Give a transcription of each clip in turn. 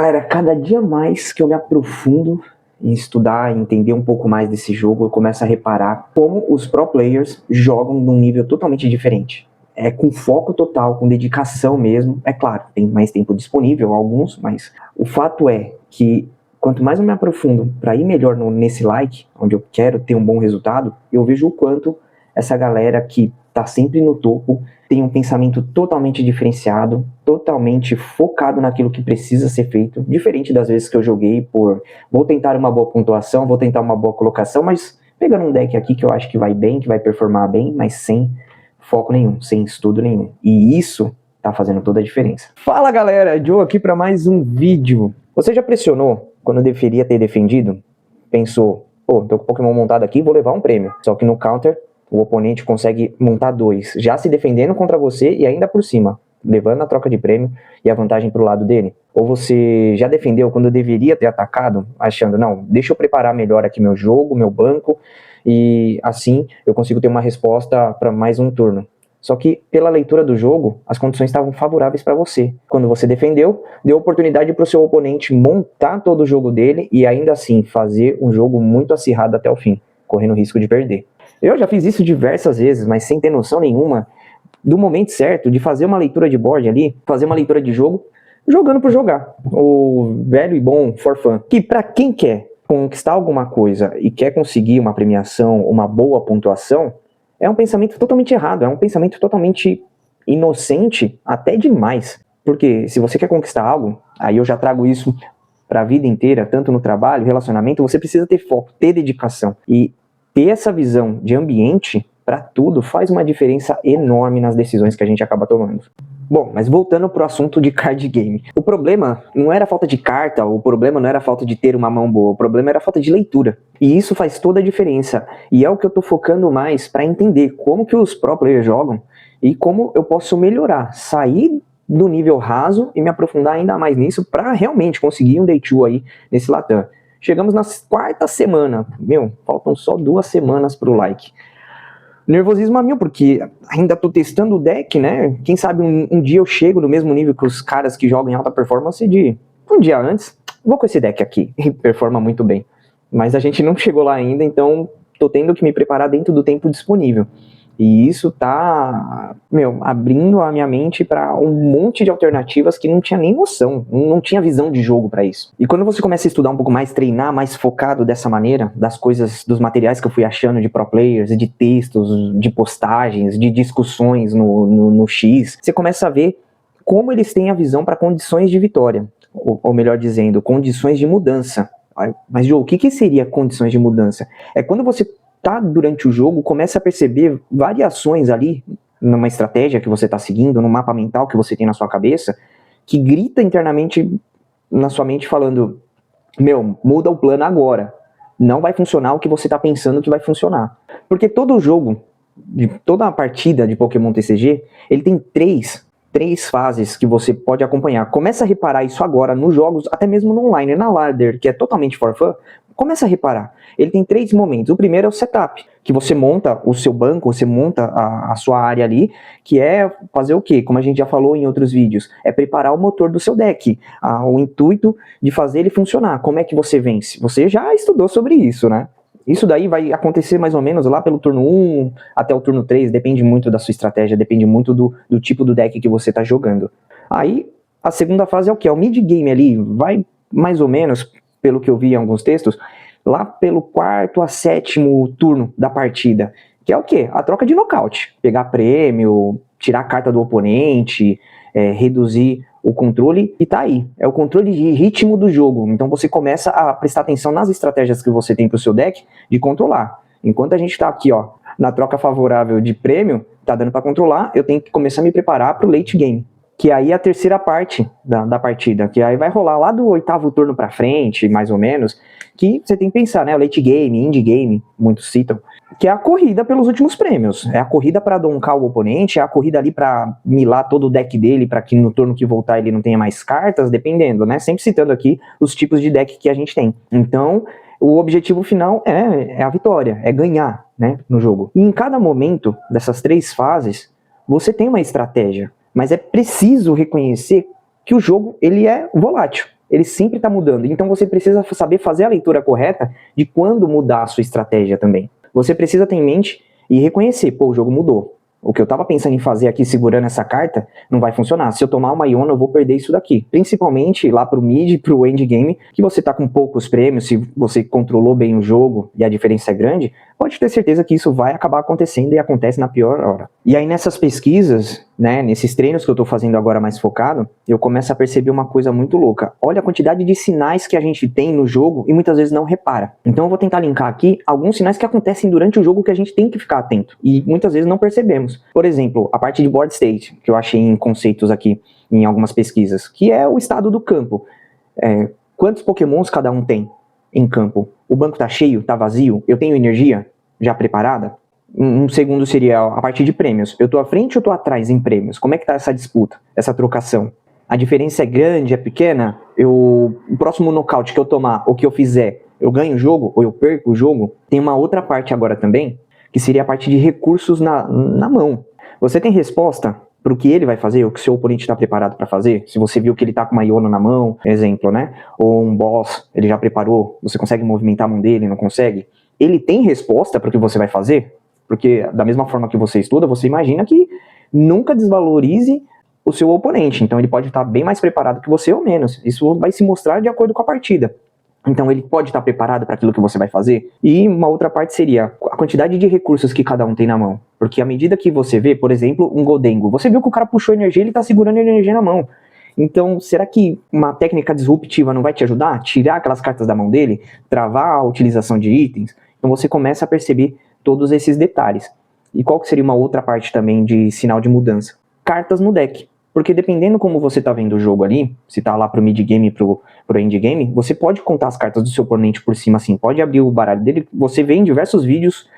Galera, cada dia mais que eu me aprofundo em estudar, em entender um pouco mais desse jogo, eu começo a reparar como os pro players jogam num nível totalmente diferente. É com foco total, com dedicação mesmo. É claro, tem mais tempo disponível, alguns, mas o fato é que quanto mais eu me aprofundo para ir melhor nesse like, onde eu quero ter um bom resultado, eu vejo o quanto essa galera que tá sempre no topo tem um pensamento totalmente diferenciado, totalmente focado naquilo que precisa ser feito, diferente das vezes que eu joguei vou tentar uma boa pontuação, vou tentar uma boa colocação, mas pegando um deck aqui que eu acho que vai bem, que vai performar bem, mas sem foco nenhum, sem estudo nenhum. E isso tá fazendo toda a diferença. Fala galera, Joe aqui para mais um vídeo. Você já pressionou quando deveria ter defendido? Pensou, pô, tô com o Pokémon montado aqui, vou levar um prêmio. Só que no counter, o oponente consegue montar 2, já se defendendo contra você e ainda por cima, levando a troca de prêmio e a vantagem pro lado dele. Ou você já defendeu quando deveria ter atacado, achando, não, deixa eu preparar melhor aqui meu jogo, meu banco, e assim eu consigo ter uma resposta para mais um turno. Só que pela leitura do jogo, as condições estavam favoráveis para você. Quando você defendeu, deu oportunidade para o seu oponente montar todo o jogo dele e ainda assim fazer um jogo muito acirrado até o fim, correndo o risco de perder. Eu já fiz isso diversas vezes, mas sem ter noção nenhuma do momento certo de fazer uma leitura de board ali, fazer uma leitura de jogo, jogando por jogar. O velho e bom for fun. Que para quem quer conquistar alguma coisa e quer conseguir uma premiação, uma boa pontuação, é um pensamento totalmente errado, é um pensamento totalmente inocente, até demais. Porque se você quer conquistar algo, aí eu já trago isso para a vida inteira, tanto no trabalho, relacionamento, você precisa ter foco, ter dedicação. E ter essa visão de ambiente para tudo faz uma diferença enorme nas decisões que a gente acaba tomando. Bom, mas voltando para o assunto de card game. O problema não era a falta de carta, o problema não era a falta de ter uma mão boa, o problema era a falta de leitura. E isso faz toda a diferença. E é o que eu estou focando mais para entender como que os pro players jogam e como eu posso melhorar, sair do nível raso e me aprofundar ainda mais nisso para realmente conseguir um day 2 aí nesse Latam. Chegamos na 4ª semana. Faltam só 2 semanas pro like. Nervosismo a mil, porque ainda tô testando o deck, né? Quem sabe um dia eu chego no mesmo nível que os caras que jogam em alta performance de um dia antes. Vou com esse deck aqui, e performa muito bem. Mas a gente não chegou lá ainda, então tô tendo que me preparar dentro do tempo disponível. E isso tá, abrindo a minha mente para um monte de alternativas que não tinha nem noção, não tinha visão de jogo para isso. E quando você começa a estudar um pouco mais, treinar mais focado dessa maneira, das coisas, dos materiais que eu fui achando de pro players, de textos, de postagens, de discussões no X, você começa a ver como eles têm a visão para condições de vitória, ou melhor dizendo, condições de mudança. Mas, Joe, o que seria condições de mudança? É quando você durante o jogo, começa a perceber variações ali numa estratégia que você está seguindo, no mapa mental que você tem na sua cabeça, que grita internamente na sua mente falando, muda o plano agora, não vai funcionar o que você está pensando que vai funcionar. Porque todo jogo, toda a partida de Pokémon TCG, ele tem três fases que você pode acompanhar. Começa a reparar isso agora nos jogos, até mesmo no online, na ladder, que é totalmente for fun. Começa a reparar. Ele tem 3 momentos. O primeiro é o setup, que você monta o seu banco, você monta a sua área ali, que é fazer o quê? Como a gente já falou em outros vídeos, é preparar o motor do seu deck. O intuito de fazer ele funcionar. Como é que você vence? Você já estudou sobre isso, né? Isso daí vai acontecer mais ou menos lá pelo turno 1 até o turno 3, depende muito da sua estratégia, depende muito do tipo do deck que você está jogando. Aí, a segunda fase é o quê? É o mid-game ali, vai mais ou menos, pelo que eu vi em alguns textos, lá pelo 4º a 7º turno da partida, que é o quê? A troca de nocaute, pegar prêmio, tirar a carta do oponente, reduzir o controle, e tá aí, é o controle de ritmo do jogo. Então você começa a prestar atenção nas estratégias que você tem pro seu deck de controlar. Enquanto a gente tá aqui, ó, na troca favorável de prêmio, tá dando para controlar, eu tenho que começar a me preparar pro late game, que aí é a terceira parte da partida, que aí vai rolar lá do 8º turno pra frente, mais ou menos, que você tem que pensar, né, o late game, indie game, muitos citam, que é a corrida pelos últimos prêmios, é a corrida para doncar o oponente, é a corrida ali para milar todo o deck dele, para que no turno que voltar ele não tenha mais cartas, dependendo, né, sempre citando aqui os tipos de deck que a gente tem. Então, o objetivo final é a vitória, é ganhar, né, no jogo. E em cada momento dessas 3 fases, você tem uma estratégia, mas é preciso reconhecer que o jogo ele é volátil. ele sempre está mudando. Então você precisa saber fazer a leitura correta de quando mudar a sua estratégia também. Você precisa ter em mente e reconhecer, pô, o jogo mudou. O que eu estava pensando em fazer aqui segurando essa carta não vai funcionar. Se eu tomar uma Iona, eu vou perder isso daqui. Principalmente lá pro mid, pro endgame, que você tá com poucos prêmios, se você controlou bem o jogo e a diferença é grande, pode ter certeza que isso vai acabar acontecendo e acontece na pior hora. E aí nessas pesquisas, né, nesses treinos que eu tô fazendo agora mais focado, eu começo a perceber uma coisa muito louca. Olha a quantidade de sinais que a gente tem no jogo e muitas vezes não repara. Então eu vou tentar linkar aqui alguns sinais que acontecem durante o jogo que a gente tem que ficar atento e muitas vezes não percebemos. Por exemplo, a parte de board state, que eu achei em conceitos aqui em algumas pesquisas, que é o estado do campo. Quantos pokémons cada um tem em campo? O banco tá cheio? Tá vazio? Eu tenho energia já preparada? Um segundo seria a parte de prêmios. Eu tô à frente ou tô atrás em prêmios? Como é que tá essa disputa, essa trocação? A diferença é grande, é pequena? O próximo nocaute que eu tomar, ou que eu fizer, eu ganho o jogo ou eu perco o jogo? Tem uma outra parte agora também, que seria a parte de recursos na mão. Você tem resposta para o que ele vai fazer, o que o seu oponente está preparado para fazer? Se você viu que ele está com uma Iona na mão, exemplo, né? Ou um boss, ele já preparou, você consegue movimentar a mão dele, não consegue? Ele tem resposta para o que você vai fazer? Porque da mesma forma que você estuda, você imagina que nunca desvalorize o seu oponente. Então ele pode estar bem mais preparado que você ou menos. Isso vai se mostrar de acordo com a partida. Então ele pode estar preparado para aquilo que você vai fazer. E uma outra parte seria a quantidade de recursos que cada um tem na mão. Porque à medida que você vê, por exemplo, um Gholdengo, você viu que o cara puxou energia, ele está segurando a energia na mão. Então, será que uma técnica disruptiva não vai te ajudar a tirar aquelas cartas da mão dele, travar a utilização de itens? Então você começa a perceber todos esses detalhes. E qual que seria uma outra parte também de sinal de mudança? Cartas no deck. Porque dependendo como você tá vendo o jogo ali, se tá lá pro mid-game e pro endgame, você pode contar as cartas do seu oponente por cima assim, pode abrir o baralho dele, você vê em diversos vídeos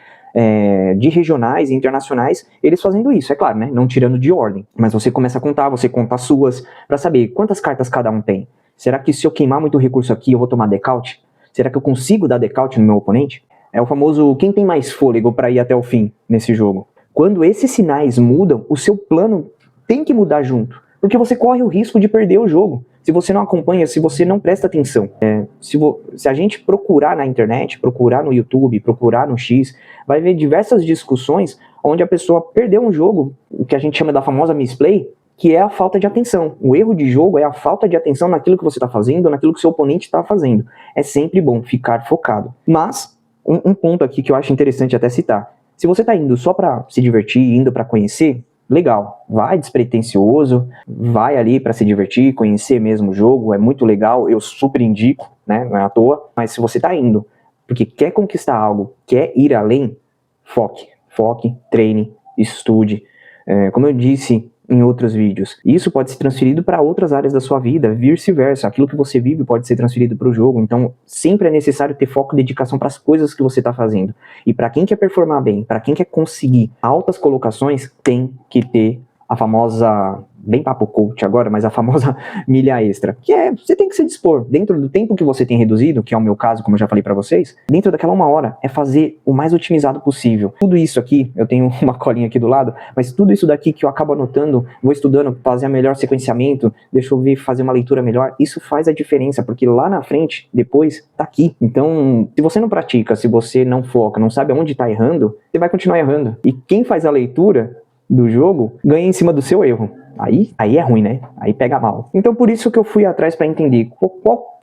de regionais e internacionais, eles fazendo isso, é claro, né, não tirando de ordem, mas você começa a contar, você conta as suas, pra saber quantas cartas cada um tem. Será que se eu queimar muito recurso aqui, eu vou tomar decaute? Será que eu consigo dar decaute no meu oponente? É o famoso quem tem mais fôlego pra ir até o fim nesse jogo. Quando esses sinais mudam, o seu plano tem que mudar junto, porque você corre o risco de perder o jogo, se você não acompanha, se você não presta atenção. Se a gente procurar na internet, procurar no YouTube, procurar no X, vai ver diversas discussões onde a pessoa perdeu um jogo, o que a gente chama da famosa misplay, que é a falta de atenção. O erro de jogo é a falta de atenção naquilo que você está fazendo, naquilo que seu oponente está fazendo. É sempre bom ficar focado. Mas, um ponto aqui que eu acho interessante até citar, se você está indo só para se divertir, indo para conhecer, legal, vai despretensioso, vai ali para se divertir, conhecer mesmo o jogo, é muito legal, eu super indico, né, não é à toa, mas se você tá indo porque quer conquistar algo, quer ir além, foque, treine, estude, como eu disse em outros vídeos, isso pode ser transferido para outras áreas da sua vida, vice-versa, aquilo que você vive pode ser transferido para o jogo, então sempre é necessário ter foco e dedicação para as coisas que você está fazendo, e para quem quer performar bem, para quem quer conseguir altas colocações, tem que ter a famosa, bem papo coach agora, mas a famosa milha extra, que você tem que se dispor, dentro do tempo que você tem reduzido, que é o meu caso, como eu já falei pra vocês, dentro daquela 1 hora, é fazer o mais otimizado possível. Tudo isso aqui, eu tenho uma colinha aqui do lado, mas tudo isso daqui que eu acabo anotando, vou estudando, fazer a melhor sequenciamento, deixa eu ver, fazer uma leitura melhor, isso faz a diferença, porque lá na frente, depois, tá aqui. Então, se você não pratica, se você não foca, não sabe aonde tá errando, você vai continuar errando. E quem faz a leitura do jogo, ganha em cima do seu erro. Aí é ruim, né? Aí pega mal. Então por isso que eu fui atrás para entender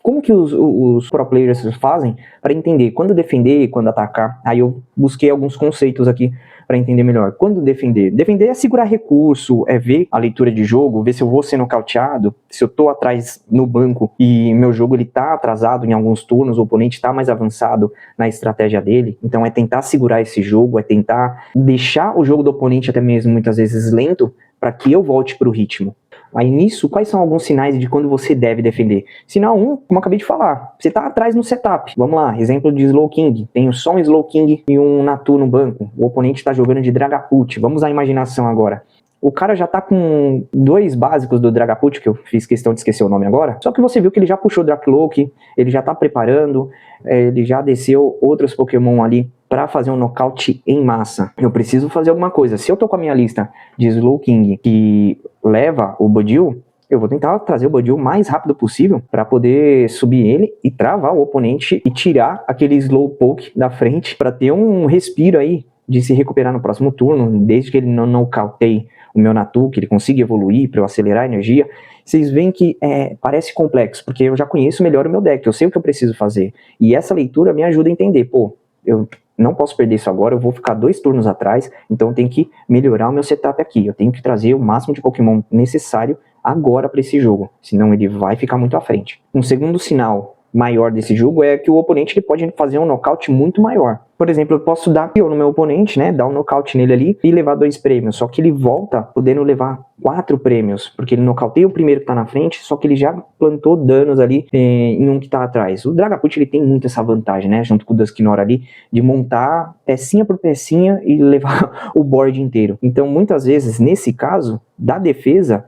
como que os pro players fazem para entender quando defender e quando atacar. Aí eu busquei alguns conceitos aqui para entender melhor. Quando defender? Defender é segurar recurso, é ver a leitura de jogo, ver se eu vou ser nocauteado, se eu tô atrás no banco e meu jogo ele tá atrasado em alguns turnos, o oponente tá mais avançado na estratégia dele. Então é tentar segurar esse jogo, é tentar deixar o jogo do oponente até mesmo muitas vezes lento para que eu volte pro ritmo. Aí nisso, quais são alguns sinais de quando você deve defender? Sinal 1, como eu acabei de falar, você tá atrás no setup. Vamos lá, exemplo de Slowking. Tenho só um Slowking e um Natu no banco. O oponente tá jogando de Dragapult. Vamos à imaginação agora. O cara já tá com 2 básicos do Dragapult, que eu fiz questão de esquecer o nome agora. Só que você viu que ele já puxou Dracloak, ele já tá preparando, ele já desceu outros Pokémon ali para fazer um nocaute em massa. Eu preciso fazer alguma coisa. Se eu tô com a minha lista de Slowking que leva o Budew, eu vou tentar trazer o Budiu o mais rápido possível para poder subir ele e travar o oponente e tirar aquele slow poke da frente para ter um respiro aí de se recuperar no próximo turno, desde que ele não nocauteie o meu Natu, que ele consiga evoluir para eu acelerar a energia. Vocês veem que parece complexo, porque eu já conheço melhor o meu deck, eu sei o que eu preciso fazer. E essa leitura me ajuda a entender, pô, eu não posso perder isso agora, eu vou ficar 2 turnos atrás, então eu tenho que melhorar o meu setup aqui, eu tenho que trazer o máximo de Pokémon necessário agora para esse jogo, senão ele vai ficar muito à frente. Um segundo sinal maior desse jogo é que o oponente ele pode fazer um nocaute muito maior. Por exemplo, eu posso dar KO no meu oponente, né, dar um nocaute nele ali e levar 2 prêmios, só que ele volta podendo levar 4 prêmios, porque ele nocauteia o primeiro que tá na frente, só que ele já plantou danos ali em um que tá atrás. O Dragapult ele tem muito essa vantagem, né, junto com o Dusknoir ali, de montar pecinha por pecinha e levar o board inteiro. Então, muitas vezes, nesse caso, da defesa,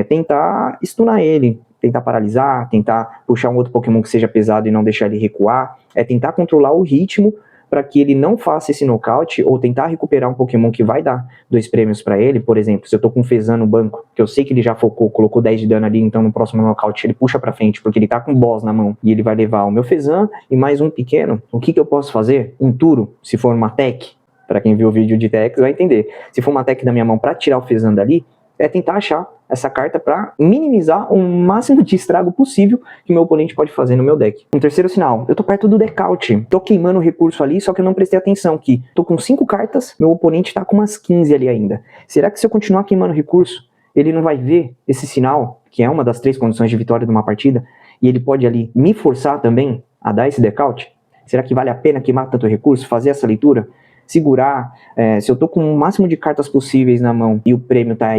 tentar stunar ele, tentar paralisar, tentar puxar um outro Pokémon que seja pesado e não deixar ele recuar, tentar controlar o ritmo para que ele não faça esse nocaute, ou tentar recuperar um Pokémon que vai dar 2 prêmios para ele. Por exemplo, se eu tô com um Fezan no banco, que eu sei que ele já focou, colocou 10 de dano ali, então no próximo nocaute ele puxa para frente, porque ele tá com boss na mão, e ele vai levar o meu Fezan e mais um pequeno. O que eu posso fazer? Um Turo, se for uma tech, para quem viu o vídeo de techs vai entender. Se for uma tech da minha mão para tirar o Fezan dali, tentar achar essa carta para minimizar o máximo de estrago possível que o meu oponente pode fazer no meu deck. Um terceiro sinal, eu tô perto do decaute, tô queimando o recurso ali, só que eu não prestei atenção que tô com 5 cartas, meu oponente tá com umas 15 ali ainda. Será que se eu continuar queimando o recurso, ele não vai ver esse sinal, que é uma das 3 condições de vitória de uma partida, e ele pode ali me forçar também a dar esse decaute? Será que vale a pena queimar tanto recurso, fazer essa leitura? Segurar, se eu tô com o máximo de cartas possíveis na mão e o prêmio tá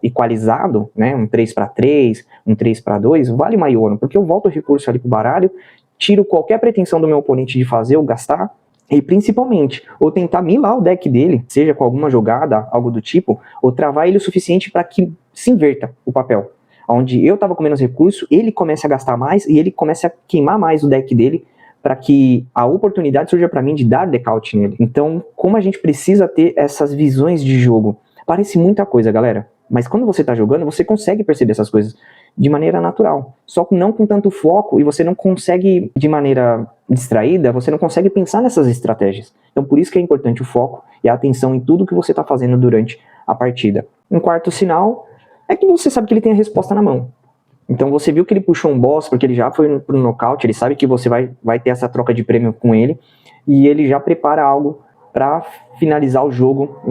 equalizado, né, um 3/3, um 3/2, vale uma Iono, porque eu volto o recurso ali pro baralho, tiro qualquer pretensão do meu oponente de fazer ou gastar, e principalmente, ou tentar milar o deck dele, seja com alguma jogada, algo do tipo, ou travar ele o suficiente para que se inverta o papel. Onde eu tava com menos recurso, ele começa a gastar mais e ele começa a queimar mais o deck dele, para que a oportunidade surja para mim de dar decaute nele. Então, como a gente precisa ter essas visões de jogo? Parece muita coisa, galera, mas quando você tá jogando, você consegue perceber essas coisas de maneira natural, só que não com tanto foco, e você não consegue, de maneira distraída, você não consegue pensar nessas estratégias. Então, por isso que é importante o foco e a atenção em tudo que você tá fazendo durante a partida. Um quarto sinal é que você sabe que ele tem a resposta na mão. Então você viu que ele puxou um boss, porque ele já foi pro nocaute, ele sabe que você vai ter essa troca de prêmio com ele, e ele já prepara algo para finalizar o jogo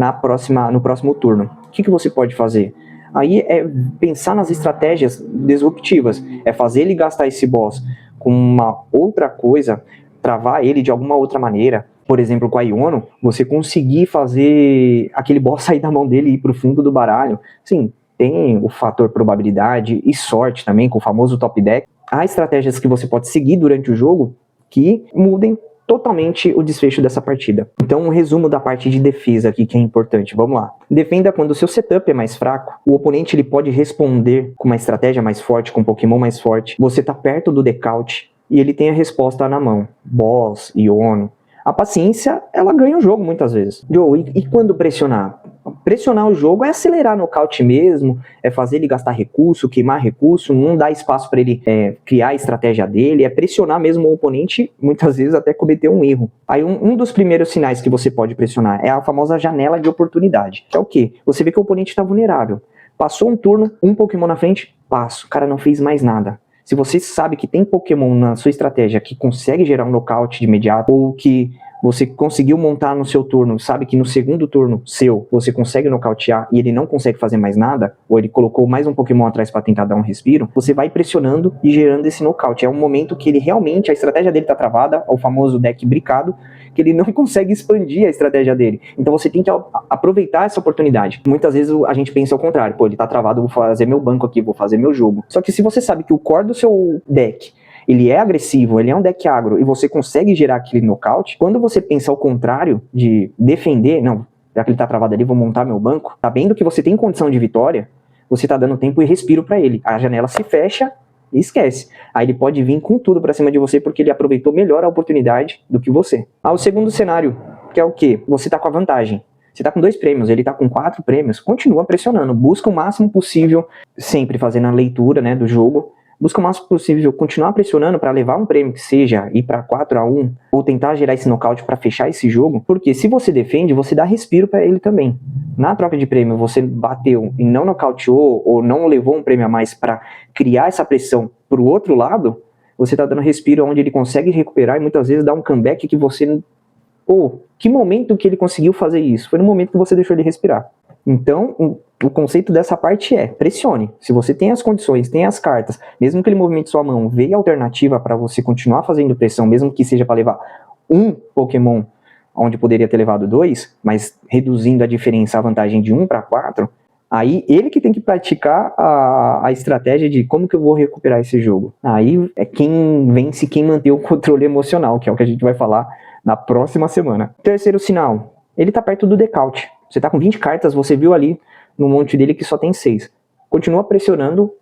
no próximo turno. O que você pode fazer? Aí é pensar nas estratégias disruptivas, é fazer ele gastar esse boss com uma outra coisa, travar ele de alguma outra maneira. Por exemplo, com a Iono, você conseguir fazer aquele boss sair da mão dele e ir pro fundo do baralho. Sim, tem o fator probabilidade e sorte também, com o famoso top deck. Há estratégias que você pode seguir durante o jogo que mudem totalmente o desfecho dessa partida. Então, um resumo da parte de defesa aqui que é importante. Vamos lá. Defenda quando o seu setup é mais fraco. O oponente ele pode responder com uma estratégia mais forte, com um Pokémon mais forte. Você tá perto do decaute e ele tem a resposta na mão. Boss, Iono. A paciência, ela ganha o jogo muitas vezes. Joe, e quando pressionar? Pressionar o jogo é acelerar nocaute mesmo, é fazer ele gastar recurso, queimar recurso, não dar espaço para ele criar a estratégia dele, é pressionar mesmo o oponente, muitas vezes até cometer um erro. Aí um dos primeiros sinais que você pode pressionar é a famosa janela de oportunidade. Que é o quê? Você vê que o oponente está vulnerável. Passou um turno, um Pokémon na frente, passo. O cara não fez mais nada. Se você sabe que tem Pokémon na sua estratégia que consegue gerar um nocaute de imediato, ou que você conseguiu montar no seu turno, sabe que no segundo turno seu, você consegue nocautear e ele não consegue fazer mais nada, ou ele colocou mais um Pokémon atrás para tentar dar um respiro, você vai pressionando e gerando esse nocaute. É um momento que ele realmente, a estratégia dele tá travada, o famoso deck bricado, que ele não consegue expandir a estratégia dele. Então você tem que aproveitar essa oportunidade. Muitas vezes a gente pensa ao contrário, pô, ele tá travado, eu vou fazer meu banco aqui, vou fazer meu jogo. Só que se você sabe que o core do seu deck ele é agressivo, ele é um deck agro e você consegue gerar aquele nocaute, quando você pensa ao contrário de defender, não, já que ele tá travado ali, vou montar meu banco, sabendo que você tem condição de vitória, você tá dando tempo e respiro para ele. A janela se fecha e esquece. Aí ele pode vir com tudo para cima de você porque ele aproveitou melhor a oportunidade do que você. O segundo cenário, que é o quê? Você tá com a vantagem. Você tá com 2 prêmios, ele tá com 4 prêmios, continua pressionando, busca o máximo possível, sempre fazendo a leitura, né, do jogo, busca o máximo possível continuar pressionando para levar um prêmio que seja ir para 4-1 ou tentar gerar esse nocaute para fechar esse jogo, porque se você defende, você dá respiro para ele também. Na troca de prêmio, você bateu e não nocauteou ou não levou um prêmio a mais para criar essa pressão pro outro lado, você tá dando respiro onde ele consegue recuperar e muitas vezes dá um comeback que você... Pô, que momento que ele conseguiu fazer isso? Foi no momento que você deixou ele respirar. Então, o conceito dessa parte é, pressione. Se você tem as condições, tem as cartas, mesmo que ele movimente sua mão, veja a alternativa para você continuar fazendo pressão, mesmo que seja para levar um Pokémon, onde poderia ter levado 2, mas reduzindo a diferença, a vantagem de 1 para 4, aí ele que tem que praticar a estratégia de como que eu vou recuperar esse jogo. Aí é quem vence, quem mantém o controle emocional, que é o que a gente vai falar na próxima semana. Terceiro sinal, ele tá perto do decaute. Você tá com 20 cartas, você viu ali no monte dele que só tem 6. Continua pressionando,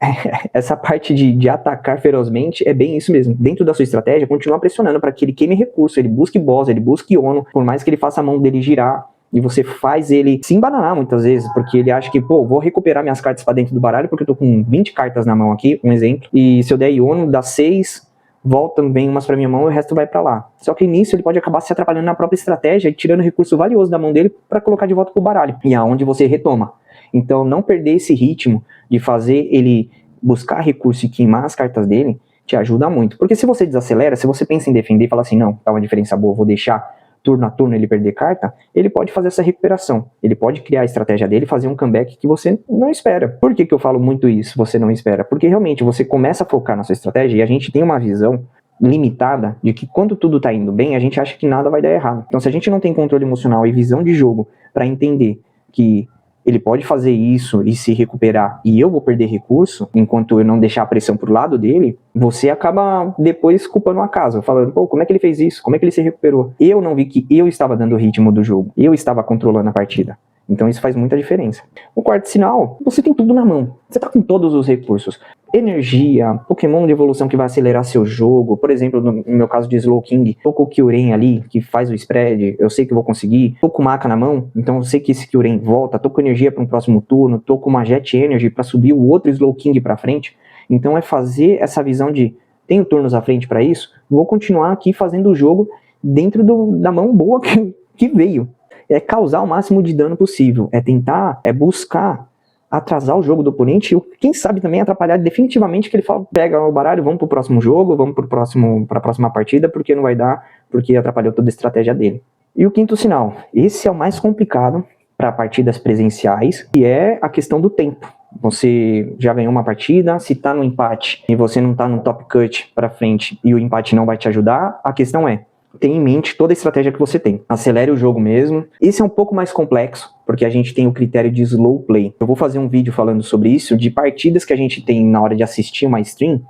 essa parte de atacar ferozmente é bem isso mesmo. Dentro da sua estratégia, continua pressionando para que ele queime recurso, ele busque boss, ele busque Ono, por mais que ele faça a mão dele girar, e você faz ele se embananar muitas vezes, porque ele acha que, pô, vou recuperar minhas cartas para dentro do baralho, porque eu tô com 20 cartas na mão aqui, um exemplo, e se eu der Iono, dá 6, voltam bem umas pra minha mão e o resto vai pra lá. Só que nisso ele pode acabar se atrapalhando na própria estratégia e tirando recurso valioso da mão dele para colocar de volta pro baralho, e é onde você retoma. Então não perder esse ritmo de fazer ele buscar recurso e queimar as cartas dele, te ajuda muito. Porque se você desacelera, se você pensa em defender e fala assim, não, tá uma diferença boa, vou deixar turno a turno ele perder carta, ele pode fazer essa recuperação. Ele pode criar a estratégia dele e fazer um comeback que você não espera. Por que eu falo muito isso, você não espera? Porque realmente você começa a focar na sua estratégia e a gente tem uma visão limitada de que quando tudo tá indo bem, a gente acha que nada vai dar errado. Então se a gente não tem controle emocional e visão de jogo para entender que ele pode fazer isso e se recuperar e eu vou perder recurso enquanto eu não deixar a pressão pro lado dele, você acaba depois culpando a casa, falando, pô, como é que ele fez isso? Como é que ele se recuperou? Eu não vi que eu estava dando o ritmo do jogo, eu estava controlando a partida. Então isso faz muita diferença. O quarto sinal, você tem tudo na mão. Você tá com todos os recursos. Energia, Pokémon de evolução que vai acelerar seu jogo. Por exemplo, no meu caso de Slowking, tô com o Kyurem ali, que faz o spread. Eu sei que eu vou conseguir. Tô com o Maka na mão, então eu sei que esse Kyurem volta. Tô com energia para um próximo turno. Tô com uma Jet Energy para subir o outro Slowking para frente. Então é fazer essa visão de, tenho turnos à frente para isso, vou continuar aqui fazendo o jogo dentro da mão boa que veio. É causar o máximo de dano possível, é tentar, buscar atrasar o jogo do oponente e quem sabe também atrapalhar definitivamente que ele fala, pega o baralho, vamos pro próximo jogo, vamos pra próxima partida, porque não vai dar, porque atrapalhou toda a estratégia dele. E o quinto sinal, esse é o mais complicado para partidas presenciais, que é a questão do tempo. Você já ganhou uma partida, se tá no empate e você não tá no top cut pra frente e o empate não vai te ajudar, a questão é, tenha em mente toda a estratégia que você tem. Acelere o jogo mesmo. Esse é um pouco mais complexo, porque a gente tem o critério de slow play. Eu vou fazer um vídeo falando sobre isso, de partidas que a gente tem na hora de assistir uma stream.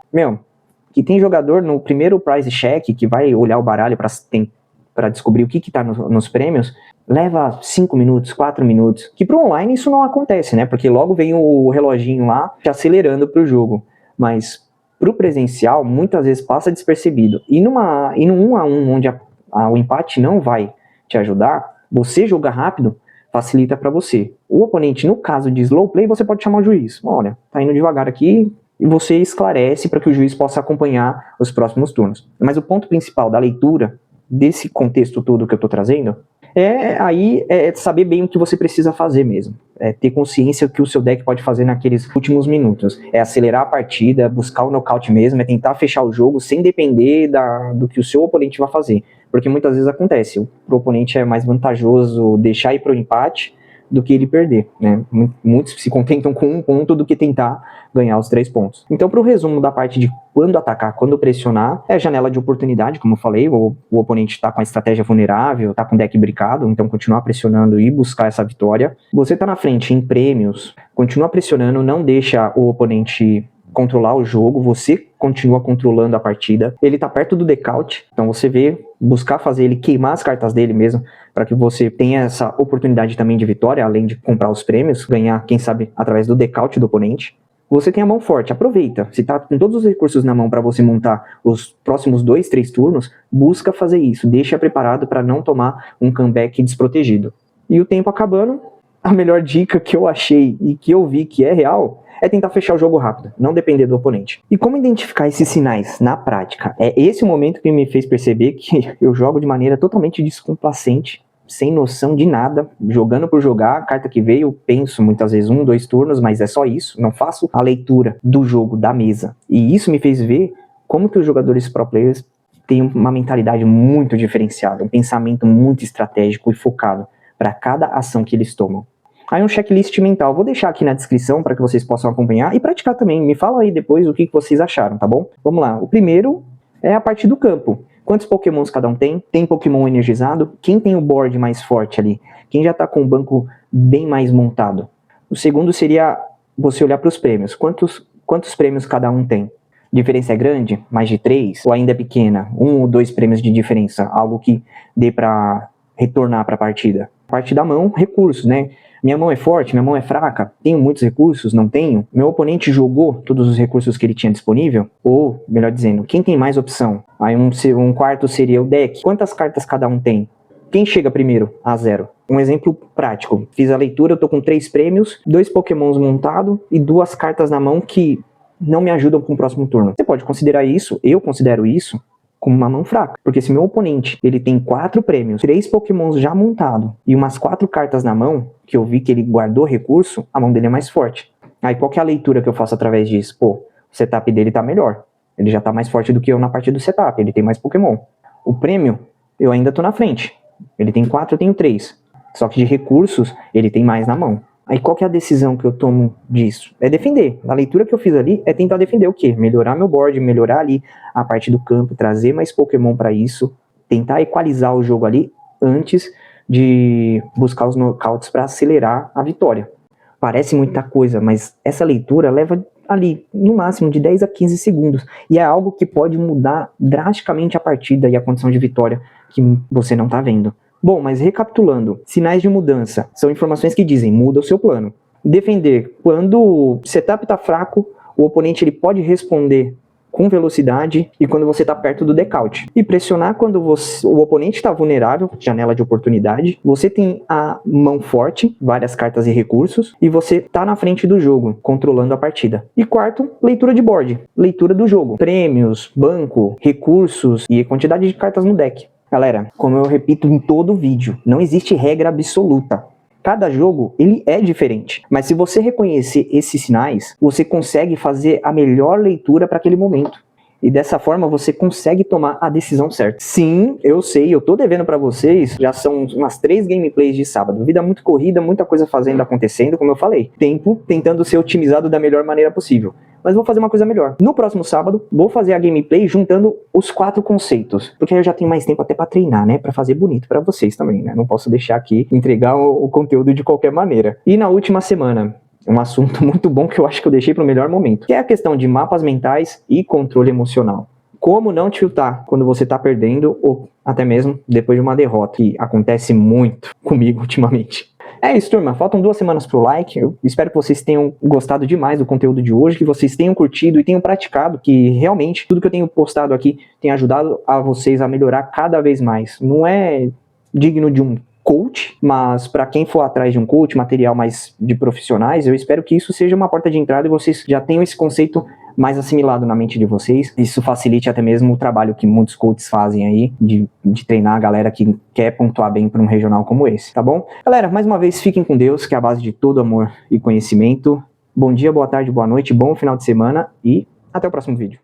Que tem jogador no primeiro prize check, que vai olhar o baralho para descobrir o que tá nos prêmios, leva 5 minutos, 4 minutos. Que pro online isso não acontece, né? Porque logo vem o reloginho lá, te acelerando pro jogo. Mas pro presencial, muitas vezes passa despercebido. E no 1 a 1, onde o empate não vai te ajudar, você jogar rápido facilita para você. O oponente, no caso de slow play, você pode chamar o juiz. Olha, tá indo devagar aqui, e você esclarece para que o juiz possa acompanhar os próximos turnos. Mas o ponto principal da leitura desse contexto todo que eu tô trazendo é saber bem o que você precisa fazer mesmo. É ter consciência do que o seu deck pode fazer naqueles últimos minutos. É acelerar a partida, buscar o nocaute mesmo, é tentar fechar o jogo sem depender do que o seu oponente vai fazer. Porque muitas vezes acontece, pro oponente é mais vantajoso deixar ir pro empate do que ele perder, né? Muitos se contentam com 1 ponto do que tentar ganhar os 3 pontos. Então, para o resumo da parte de quando atacar, quando pressionar, é janela de oportunidade, como eu falei, o oponente está com a estratégia vulnerável, está com o deck brincado, então continuar pressionando e buscar essa vitória. Você está na frente em prêmios, continua pressionando, não deixa o oponente controlar o jogo, você continua controlando a partida. Ele tá perto do decaute, então você buscar fazer ele queimar as cartas dele mesmo, para que você tenha essa oportunidade também de vitória, além de comprar os prêmios, ganhar, quem sabe, através do decaute do oponente. Você tem a mão forte, aproveita. Se tá com todos os recursos na mão para você montar os próximos 2, 3 turnos, busca fazer isso, deixa preparado para não tomar um comeback desprotegido. E o tempo acabando, a melhor dica que eu achei e que eu vi que é real é tentar fechar o jogo rápido, não depender do oponente. E como identificar esses sinais na prática? É esse o momento que me fez perceber que eu jogo de maneira totalmente descomplacente, sem noção de nada, jogando por jogar, a carta que veio, eu penso muitas vezes 1, 2 turnos, mas é só isso, não faço a leitura do jogo, da mesa. E isso me fez ver como que os jogadores pro players têm uma mentalidade muito diferenciada, um pensamento muito estratégico e focado para cada ação que eles tomam. Aí um checklist mental, vou deixar aqui na descrição para que vocês possam acompanhar e praticar também. Me fala aí depois o que vocês acharam, tá bom? Vamos lá, o primeiro é a parte do campo. Quantos pokémons cada um tem? Tem pokémon energizado? Quem tem o board mais forte ali? Quem já tá com o banco bem mais montado? O segundo seria você olhar para os prêmios. Quantos prêmios cada um tem? Diferença é grande? Mais de 3? Ou ainda é pequena? 1 ou 2 prêmios de diferença? Algo que dê para retornar para a partida. Parte da mão, recursos, né? Minha mão é forte, minha mão é fraca, tenho muitos recursos, não tenho? Meu oponente jogou todos os recursos que ele tinha disponível? Ou, melhor dizendo, quem tem mais opção? Aí um quarto seria o deck. Quantas cartas cada um tem? Quem chega primeiro a 0? Um exemplo prático. Fiz a leitura, eu tô com 3 prêmios, 2 pokémons montados e 2 cartas na mão que não me ajudam com o próximo turno. Você pode considerar isso, eu considero isso, como uma mão fraca. Porque se meu oponente ele tem 4 prêmios, 3 pokémons já montados e umas 4 cartas na mão, que eu vi que ele guardou recurso, a mão dele é mais forte. Aí qual que é a leitura que eu faço através disso? Pô, o setup dele tá melhor. Ele já tá mais forte do que eu na parte do setup, ele tem mais pokémon. O prêmio, eu ainda tô na frente. Ele tem 4, eu tenho 3. Só que de recursos, ele tem mais na mão. Aí qual que é a decisão que eu tomo disso? É defender. A leitura que eu fiz ali é tentar defender o quê? Melhorar meu board, melhorar ali a parte do campo, trazer mais Pokémon para isso, tentar equalizar o jogo ali antes de buscar os knockouts para acelerar a vitória. Parece muita coisa, mas essa leitura leva ali, no máximo, de 10 a 15 segundos. E é algo que pode mudar drasticamente a partida e a condição de vitória que você não está vendo. Bom, mas recapitulando, sinais de mudança são informações que dizem, muda o seu plano. Defender, quando o setup está fraco, o oponente ele pode responder com velocidade e quando você está perto do decaute. E pressionar quando o oponente está vulnerável, janela de oportunidade, você tem a mão forte, várias cartas e recursos, e você está na frente do jogo, controlando a partida. E quarto, leitura de board, leitura do jogo. Prêmios, banco, recursos e quantidade de cartas no deck. Galera, como eu repito em todo vídeo, não existe regra absoluta. Cada jogo, ele é diferente. Mas se você reconhecer esses sinais, você consegue fazer a melhor leitura para aquele momento. E dessa forma você consegue tomar a decisão certa. Sim, eu sei, eu tô devendo para vocês, já são umas 3 gameplays de sábado. Vida muito corrida, muita coisa acontecendo, como eu falei. Tempo tentando ser otimizado da melhor maneira possível. Mas vou fazer uma coisa melhor. No próximo sábado, vou fazer a gameplay juntando os 4 conceitos. Porque aí eu já tenho mais tempo até pra treinar, né? Pra fazer bonito pra vocês também, né? Não posso deixar aqui entregar o conteúdo de qualquer maneira. E na última semana, um assunto muito bom que eu acho que eu deixei pro melhor momento. Que é a questão de mapas mentais e controle emocional. Como não tiltar quando você tá perdendo ou até mesmo depois de uma derrota. Que acontece muito comigo ultimamente. É isso, turma. Faltam 2 semanas pro like. Eu espero que vocês tenham gostado demais do conteúdo de hoje, que vocês tenham curtido e tenham praticado, que realmente tudo que eu tenho postado aqui tem ajudado a vocês a melhorar cada vez mais. Não é digno de um coach, mas para quem for atrás de um coach, material mais de profissionais, eu espero que isso seja uma porta de entrada e vocês já tenham esse conceito mais assimilado na mente de vocês. Isso facilite até mesmo o trabalho que muitos coaches fazem aí, de treinar a galera que quer pontuar bem para um regional como esse, tá bom? Galera, mais uma vez, fiquem com Deus, que é a base de todo amor e conhecimento. Bom dia, boa tarde, boa noite, bom final de semana e até o próximo vídeo.